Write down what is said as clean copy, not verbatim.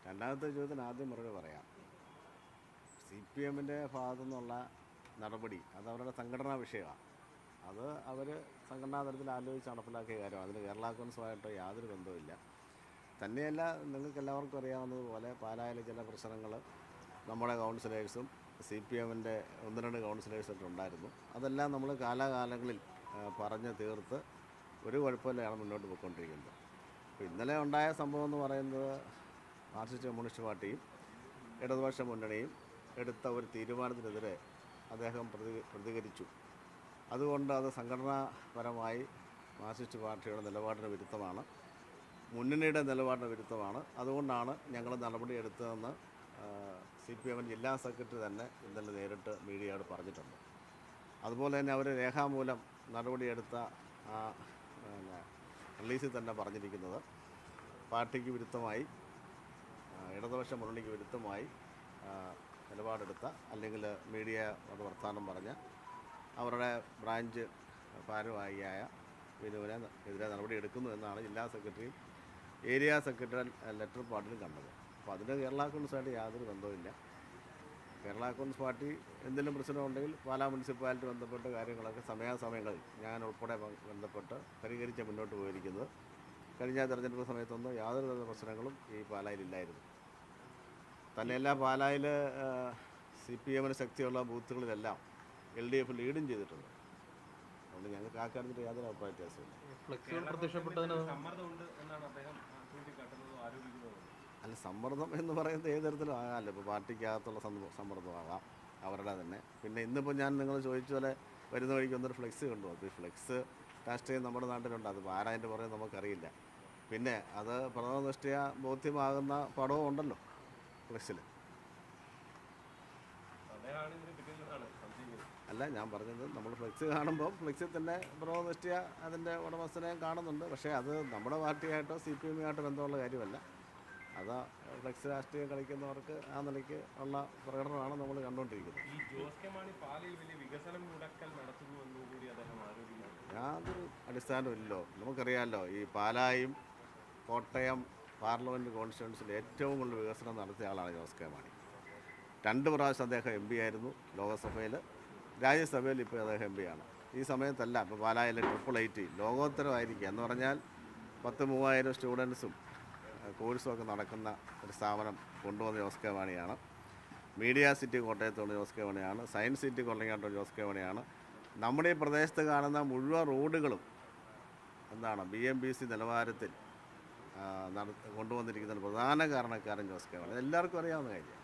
രണ്ടാമത്തെ ചോദ്യത്തിന് ആദ്യം മറുപടി പറയാം. CPM-ൻ്റെ ഭാഗത്തു നിന്നുള്ള നടപടി അത് അവരുടെ സംഘടനാ വിഷയമാണ്. അത് അവർ സംഘടനാ തലത്തിൽ ആലോചിച്ച് നടപ്പിലാക്കിയ കാര്യമാണ്. അതിന് കേരള കോൺഗ്രസുമായിട്ട് യാതൊരു ബന്ധവുമില്ല. തന്നെയല്ല, നിങ്ങൾക്ക് എല്ലാവർക്കും അറിയാവുന്നതുപോലെ പാലായിലെ ചില പ്രശ്നങ്ങൾ നമ്മുടെ കൗൺസിലേഴ്സും CPM-ൻ്റെ 1-2 കൗൺസിലേഴ്സൊക്കെ ഉണ്ടായിരുന്നു. അതെല്ലാം നമ്മൾ കാലാകാലങ്ങളിൽ പറഞ്ഞ് തീർത്ത് ഒരു കുഴപ്പമില്ലാണ് മുന്നോട്ട് പോയിക്കൊണ്ടിരിക്കുന്നത്. അപ്പോൾ ഇന്നലെ ഉണ്ടായ സംഭവം എന്ന് പറയുന്നത് മാർക്സിസ്റ്റ് കമ്മ്യൂണിസ്റ്റ് പാർട്ടിയും ഇടതുപക്ഷ മുന്നണിയും എടുത്ത ഒരു തീരുമാനത്തിനെതിരെ അദ്ദേഹം പ്രതികരിച്ചു. അതുകൊണ്ട് അത് സംഘടനാപരമായി മാർക്സിസ്റ്റ് പാർട്ടിയുടെ നിലപാടിന് വിരുദ്ധമാണ്, മുന്നണിയുടെ നിലപാടിന് വിരുദ്ധമാണ്. അതുകൊണ്ടാണ് ഞങ്ങൾ നടപടിയെടുത്തതെന്ന് CPM ജില്ലാ സെക്രട്ടറി തന്നെ ഇന്നലെ നേരിട്ട് മീഡിയയോട് പറഞ്ഞിട്ടുണ്ട്. അതുപോലെ തന്നെ അവർ രേഖാമൂലം നടപടിയെടുത്ത റിലീസിൽ തന്നെ പറഞ്ഞിരിക്കുന്നത് പാർട്ടിക്ക് വിരുദ്ധമായി, ഇടതുപക്ഷ മുന്നണിക്ക് വിരുദ്ധമായി നിലപാടെടുത്ത അല്ലെങ്കിൽ മീഡിയ വർത്തമാനം പറഞ്ഞ അവരുടെ ബ്രാഞ്ച് ഭാരവാഹിയായ വിനുവിനെ എതിരെ നടപടിയെടുക്കുന്നു എന്നാണ് ജില്ലാ സെക്രട്ടറിയും ഏരിയ സെക്രട്ടറി ലെറ്റർ പാർട്ടിലും കണ്ടത്. അപ്പോൾ അതിന് കേരള കോൺഗ്രസുമായിട്ട് യാതൊരു ബന്ധവുമില്ല. കേരള കോൺഗ്രസ് പാർട്ടി എന്തെങ്കിലും പ്രശ്നമുണ്ടെങ്കിൽ പാലാ മുനിസിപ്പാലിറ്റി ബന്ധപ്പെട്ട കാര്യങ്ങളൊക്കെ സമയാസമയങ്ങളിൽ ഞാൻ ഉൾപ്പെടെ ബന്ധപ്പെട്ട് പരിഹരിച്ച് മുന്നോട്ട് പോയിരിക്കുന്നത്. കഴിഞ്ഞ തെരഞ്ഞെടുപ്പ് സമയത്തൊന്നും യാതൊരു തരം പ്രശ്നങ്ങളും ഈ പാലായിലില്ലായിരുന്നു. തന്നെയല്ല, പാലായിൽ CPM-ന് ശക്തിയുള്ള ബൂത്തുകളിലെല്ലാം LDF ലീഡും ചെയ്തിട്ടുണ്ട്. അതുകൊണ്ട് ഞങ്ങൾക്ക് ആ കാര്യത്തിൽ യാതൊരു അഭിപ്രായ വ്യത്യാസമില്ല. അല്ല, സമ്മർദ്ദം എന്ന് പറയുന്നത് ഏത് തരത്തിലും ആകാമല്ലോ. ഇപ്പോൾ പാർട്ടിക്കകത്തുള്ള സമ്മർദ്ദമാകാം, അവരുടെ തന്നെ. പിന്നെ ഇന്നിപ്പോൾ ഞാൻ നിങ്ങൾ ചോദിച്ച പോലെ വരുന്ന വഴിക്ക് ഒന്നൊരു ഫ്ലെക്സ് കണ്ടു. അപ്പോൾ ഈ ഫ്ലെക്സ് രാഷ്ട്രീയം നമ്മുടെ നാട്ടിലുണ്ട്. അത് ആരാൻ്റെ പുറകെ നമുക്കറിയില്ല. പിന്നെ അത് പ്രഥമ ദൃഷ്ടിയ ബോധ്യമാകുന്ന പടവും ഉണ്ടല്ലോ ഫ്ലെക്സിൽ. അല്ല, ഞാൻ പറഞ്ഞത് നമ്മൾ ഫ്ലെക്സ് കാണുമ്പോൾ ഫ്ലെക്സിൽ തന്നെ പ്രഥമ ദൃഷ്ടിയ അതിൻ്റെ ഉടമസ്ഥനെയും കാണുന്നുണ്ട്. പക്ഷേ അത് നമ്മുടെ പാർട്ടിയായിട്ടോ CPM-ആയിട്ടോ ബന്ധമുള്ള കാര്യമല്ല. അത് ഫ്ലെക്സ് രാഷ്ട്രീയം കളിക്കുന്നവർക്ക് ആ നിലയ്ക്ക് ഉള്ള പ്രകടനമാണ് നമ്മൾ കണ്ടുകൊണ്ടിരിക്കുന്നത്. യാതൊരു അടിസ്ഥാനമില്ലല്ലോ. നമുക്കറിയാമല്ലോ, ഈ പാലായും കോട്ടയം പാർലമെൻറ്റ് കോൺസ്റ്റിറ്റ്യുവൻസിൽ ഏറ്റവും കൂടുതൽ വികസനം നടത്തിയ ആളാണ് ജോസ് കെ മാണി. 2 പ്രാവശ്യം അദ്ദേഹം MP ആയിരുന്നു ലോകസഭയിൽ, രാജ്യസഭയിൽ ഇപ്പോൾ അദ്ദേഹം MP ആണ്. ഈ സമയത്തല്ല, ഇപ്പോൾ പാലായിലെ 888 ലോകോത്തരമായിരിക്കുക എന്ന് പറഞ്ഞാൽ 10,000-3000 സ്റ്റുഡൻസും കോഴ്സും ഒക്കെ നടക്കുന്ന ഒരു സ്ഥാപനം കൊണ്ടുവന്ന ജോസ് കെ മാണിയാണ്. മീഡിയ സിറ്റി കോട്ടയത്തുള്ള ജോസ് കെ മാണിയാണ്. സയൻസ് സിറ്റി കൊല്ലങ്ങാട്ടുള്ള ജോസ് കെ മാണിയാണ്. നമ്മുടെ ഈ പ്രദേശത്ത് കാണുന്ന മുഴുവൻ റോഡുകളും BMBC നിലവാരത്തിൽ കൊണ്ടുവന്നിരിക്കുന്ന പ്രധാന കാരണക്കാരൻ ജോസ് കെ മാണി. എല്ലാവർക്കും അറിയാവുന്ന കാര്യം.